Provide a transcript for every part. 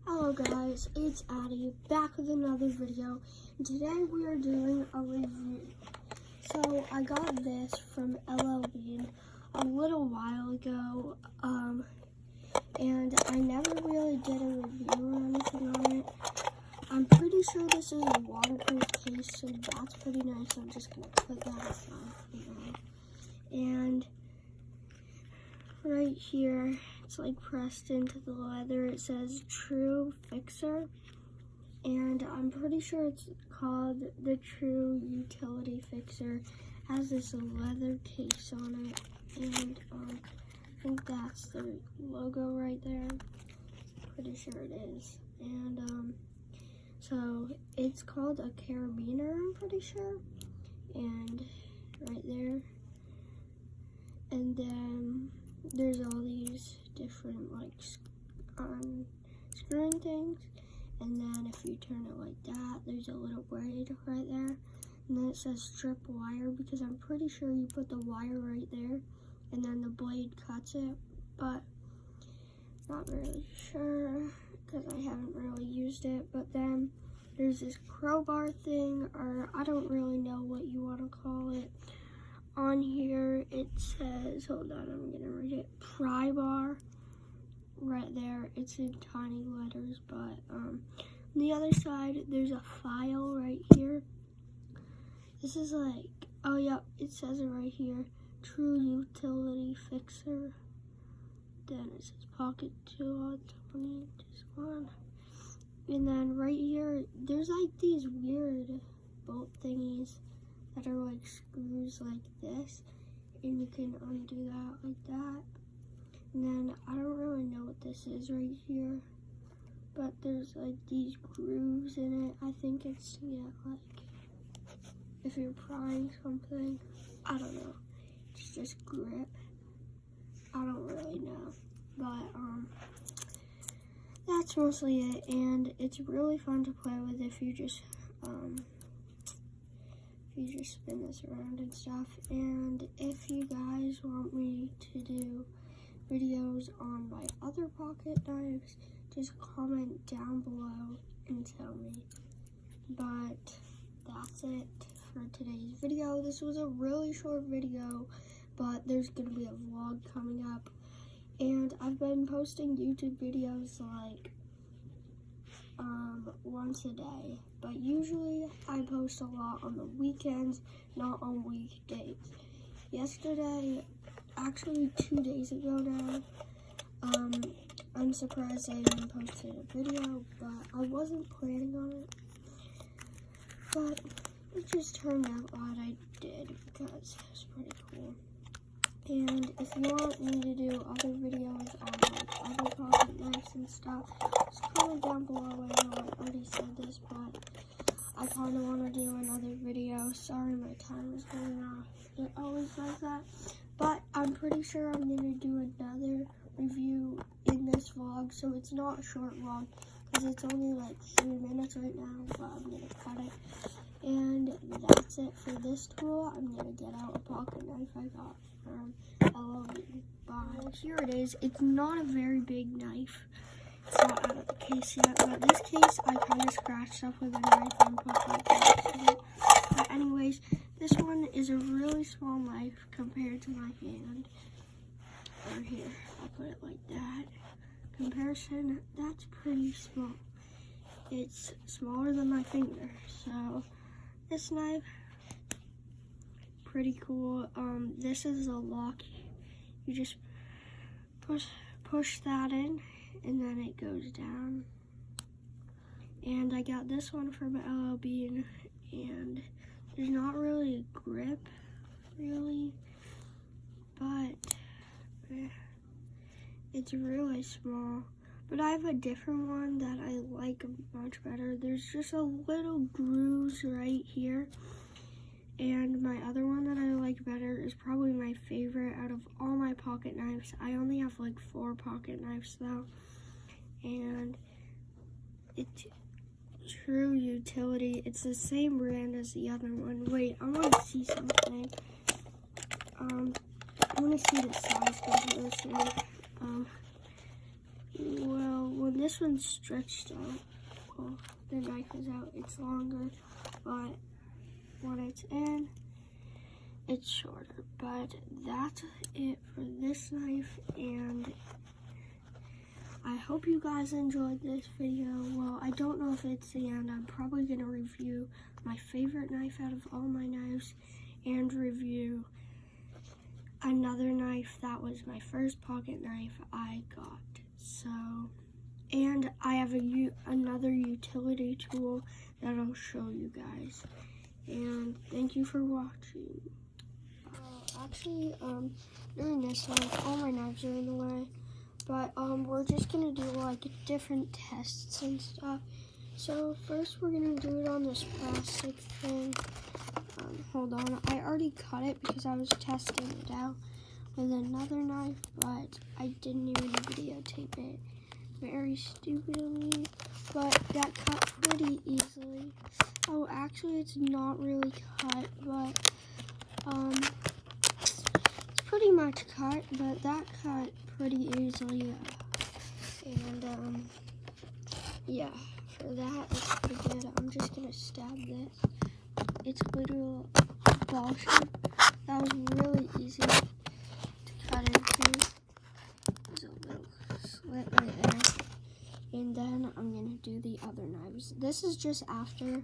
Hello guys, it's Addie back with another video. And today we are doing a review. So I got this from LL Bean a little while ago, and I never really did a review or anything on it. I'm pretty sure this is a waterproof case, so that's pretty nice. I'm just gonna put that aside for now. And right here, it's like pressed into the leather. It says True Fixer, and I'm pretty sure it's called the True Utility Fixer. It has this leather case on it, and I think that's the logo right there. Pretty sure it is. And so it's called a carabiner, I'm pretty sure, and right there. And then there's all these different like screwing things, and then if you turn it like that, there's a little blade right there, and then it says strip wire, because I'm pretty sure you put the wire right there and then the blade cuts it, but not really sure because I haven't really used it. But then there's this crowbar thing, or I don't really know what you want to call it. On here it says, hold on, I'm gonna read it, pry bar right there. It's in tiny letters, but on the other side there's a file right here. This is like, oh yeah, it says it right here, True Utility Fixer. Then it says pocket tool 20 just one. And then right here there's like these weird bolt thingies that are like screws like this, and you can undo that like that. And then I don't really know what this is right here, but there's like these grooves in it. I think it's to get like, if you're prying something, I don't know, it's just grip. I don't really know, but that's mostly it, and it's really fun to play with if you just spin this around and stuff. And if you guys want me to do videos on my other pocket knives, just comment down below and tell me. But that's it for today's video. This was a really short video, but there's gonna be a vlog coming up, and I've been posting YouTube videos like once a day, but usually I post a lot on the weekends, not on weekdays. Yesterday, actually 2 days ago now, I'm surprised I even posted a video, but I wasn't planning on it, but it just turned out glad I did, because it's pretty cool. And if you want me to do other videos on like other pocket knives and stuff, just comment down below. I know I already said this, but I kind of want to do another video. Sorry, my timer's going off. It always does that. But I'm pretty sure I'm going to do another review in this vlog, so it's not a short vlog, because it's only like 3 minutes right now, but I'm going to cut it. And that's it for this tool. I'm going to get out a pocket knife I got from LL Bean. Bye. Here it is. It's not a very big knife. It's not out of the case yet, but this case I kind of scratched up with a knife and put like that in it. But anyways, this one is a really small knife compared to my hand. Or here, I'll put it like that. Comparison, that's pretty small. It's smaller than my finger, so this knife, pretty cool. This is a lock. You just push that in, and then it goes down. And I got this one from LL Bean, and there's not really a grip, really, but it's really small. But I have a different one that I like much better. There's just a little grooves right here. And my other one that I like better is probably my favorite out of all my pocket knives. I only have like 4 pocket knives though. And it's True Utility. It's the same brand as the other one. Wait, I want to see something. I want to see the size comparison. Well, when this one's stretched out. Well, the knife is out, it's longer, but when it's in, it's shorter. But that's it for this knife, and I hope you guys enjoyed this video. Well, I don't know if it's the end. I'm probably going to review my favorite knife out of all my knives and review another knife that was my first pocket knife I got. So, and I have another utility tool that I'll show you guys. And thank you for watching. Actually, during this life, all my knives are in the way. But we're just gonna do like different tests and stuff. So first we're gonna do it on this plastic thing. Hold on, I already cut it because I was testing it out with another knife, but I didn't even videotape it very stupidly. But that cut pretty easily. Oh, actually it's not really cut, but it's pretty much cut, but that cut pretty easily. And yeah, for that it's pretty good. I'm just gonna stab this. It's literally ball shape. That was really easy to cut into. There's a little slit right there. And then I'm gonna do the other knives. This is just after,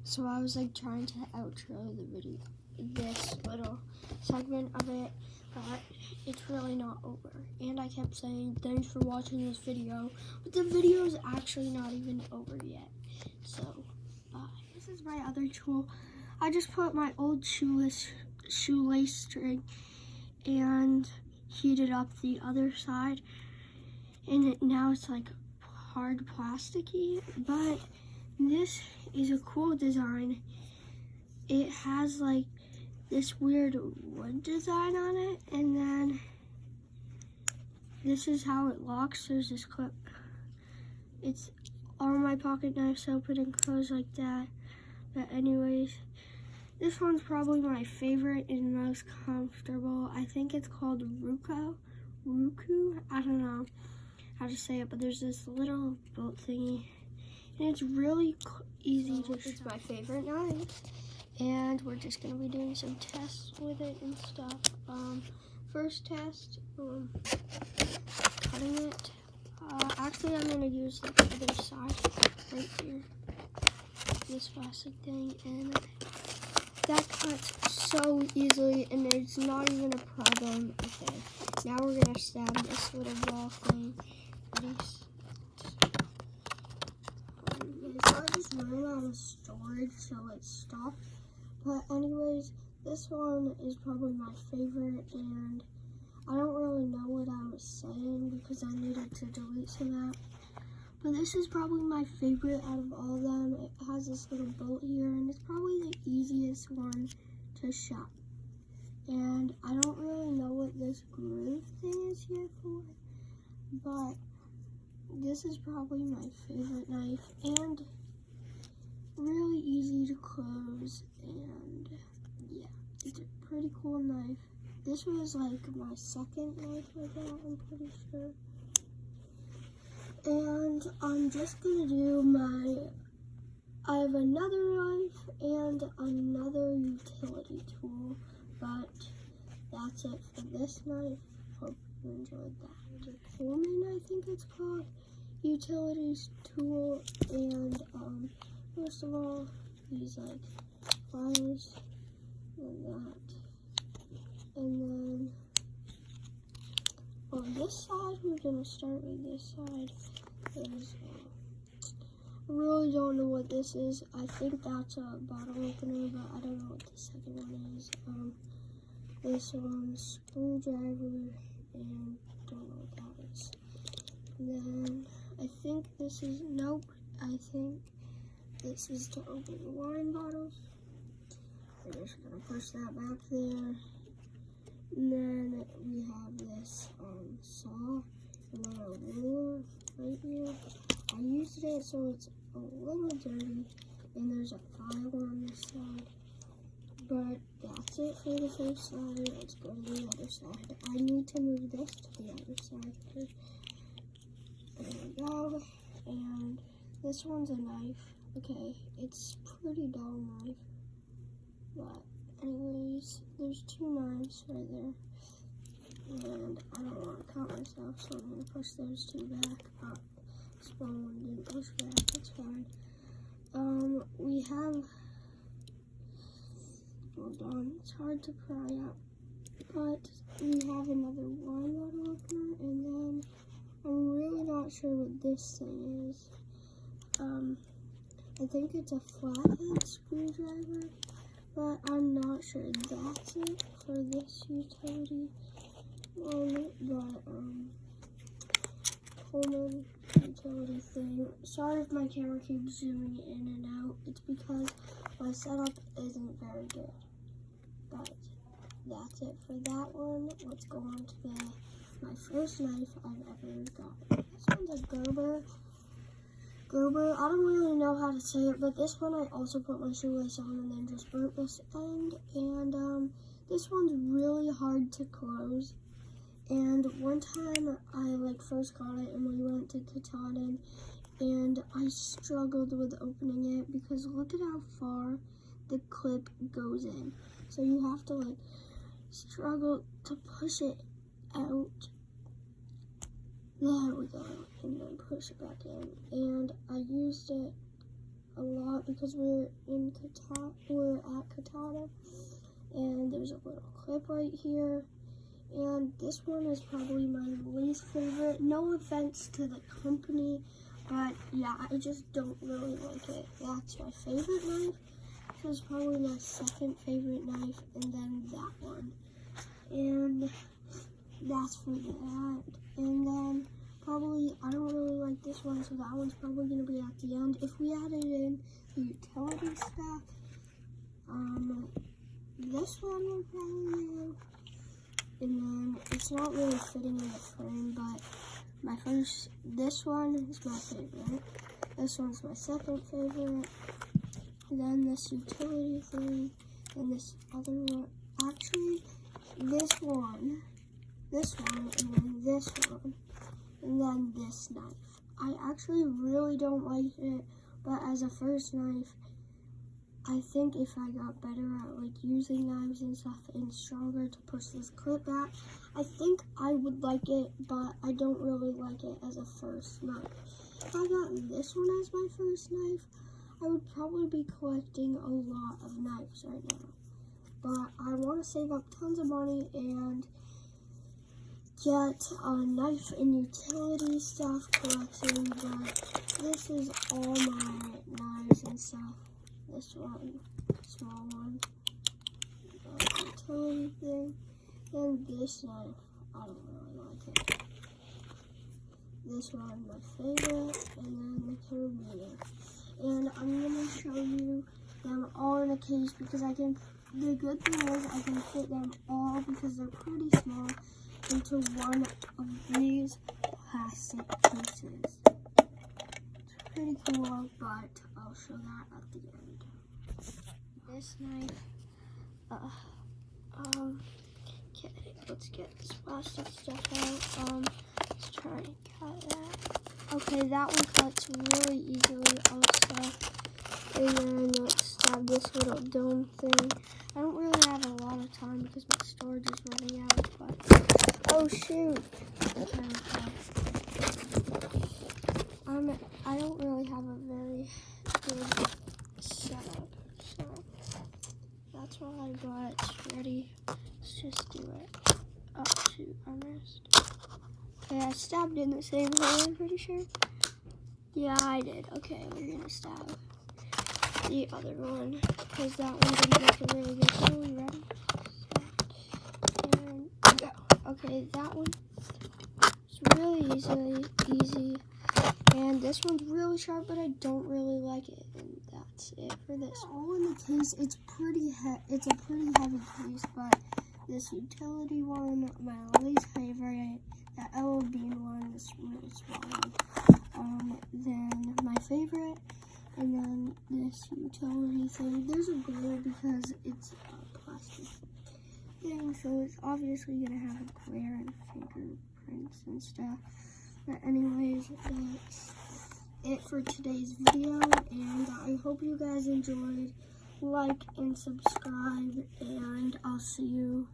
so I was like trying to outro the video, this little segment of it, but it's really not over. And I kept saying thanks for watching this video, but the video is actually not even over yet. So bye. This is my other tool. I just put my old shoelace string and heated up the other side, and now it's like hard plasticky, but this is a cool design. It has like this weird wood design on it, and then this is how it locks. There's this clip. It's all my pocket knives open and close like that. But anyways, this one's probably my favorite and most comfortable. I think it's called Roku. I don't know how to say it, but there's this little bolt thingy, and it's really easy to. It's my favorite knife, and we're just gonna be doing some tests with it and stuff. First test, cutting it. Actually, I'm gonna use the other side right here, this plastic thing, and that cuts so easily, and it's not even a problem. Okay, now we're gonna stab this little ball thing. I just ran out of storage, so it stopped. But anyways, this one is probably my favorite, and I don't really know what I was saying because I needed to delete some apps. But this is probably my favorite out of all of them. It has this little bolt here, and it's probably the easiest one to shop. And I don't really know what this groove thing is here for, but this is probably my favorite knife, and really easy to close, and yeah, it's a pretty cool knife. This was like my second knife I got, I'm pretty sure. And I'm just gonna do I have another knife and another utility tool, but that's it for this knife. Hope you enjoyed that. The Coleman, I think it's called, utilities tool, and first of all, these like pliers and that, and then on this side, we're gonna start with this side. I really don't know what this is. I think that's a bottle opener, but I don't know what the second one is. This one's screwdriver, and don't know what that is. And then I think this is, nope, I think this is to open the wine bottles. We're just gonna push that back there. And then we have this saw and then a ruler right here. I used it so it's a little dirty, and there's a file on this side. But that's it for the first side. Let's go to the other side. I need to move this to the other side first. There we go. and this one's a knife. Okay, it's pretty dull knife, but anyways, there's two knives right there, and I don't want to cut myself, so I'm going to push those two back. Small one didn't push back, that's fine. We have, hold on, it's hard to pry out, but we have another wine bottle opener, and then I'm really not sure what this thing is. I think it's a flathead screwdriver, but I'm not sure that's it for this utility one, but Coleman utility thing. Sorry if my camera keeps zooming in and out. It's because my setup isn't very good. But that's it for that one. Let's go on to my first knife I've ever got. This one's a Gerber. I don't really know how to say it, but this one I also put my shoelace on and then just burnt this end. And this one's really hard to close. And one time I first got it and we went to Katahdin and I struggled with opening it because look at how far the clip goes in. So you have to struggle to push it out. There we go, and then push it back in. And I used it a lot because we're at Katahdin, and there's a little clip right here. And this one is probably my least favorite. No offense to the company, but yeah, I just don't really like it. That's my favorite knife. This is probably my second favorite knife, and then that one. And that's for that. And then probably, I don't really like this one, so that one's probably going to be at the end. If we added in the utility stuff, this one would probably go. And then it's not really fitting in the frame, but this one is my favorite. This one's my second favorite. And then this utility thing, and this other one. Actually, this one, and then this one, and then this knife. I actually really don't like it, but as a first knife, I think if I got better at using knives and stuff and stronger to push this clip back, I think I would like it, but I don't really like it as a first knife. If I got this one as my first knife, I would probably be collecting a lot of knives right now. But I want to save up tons of money and get a knife and utility stuff collection, but this is all my knives and stuff. This one, small one, the utility thing, and this knife, I don't really like it. This one, my favorite, and then the Carabiner. And I'm going to show you them all in a case because the good thing is I can fit them all because they're pretty small into one of these plastic cases. It's pretty cool, but I'll show that at the end. This knife, okay, let's get this plastic stuff out. Let's try and cut that. Okay, that one cuts really easily also. And then let's stab this little dome thing. I don't really have a lot of time because my storage is running out, but oh shoot. Okay. I don't really have a very good setup, so that's why, but it's ready. Let's just do it. Oh shoot, I missed. Okay, I stabbed in the same hole, I'm pretty sure. Yeah, I did. Okay, we're gonna stab the other one because that one didn't make a really good hole. You ready? And go. Okay, that one is really easy. And this one's really sharp, but I don't really like it. And that's it for this. All in the case, it's a pretty heavy case, but this utility one, my least favorite, the Ella Bean one, this really small one. Then my favorite, and then this utility thing. There's a glare because it's a plastic thing, so it's obviously gonna have a glare and fingerprints and stuff. But anyways, that's for today's video, and I hope you guys enjoyed. Like and subscribe, and I'll see you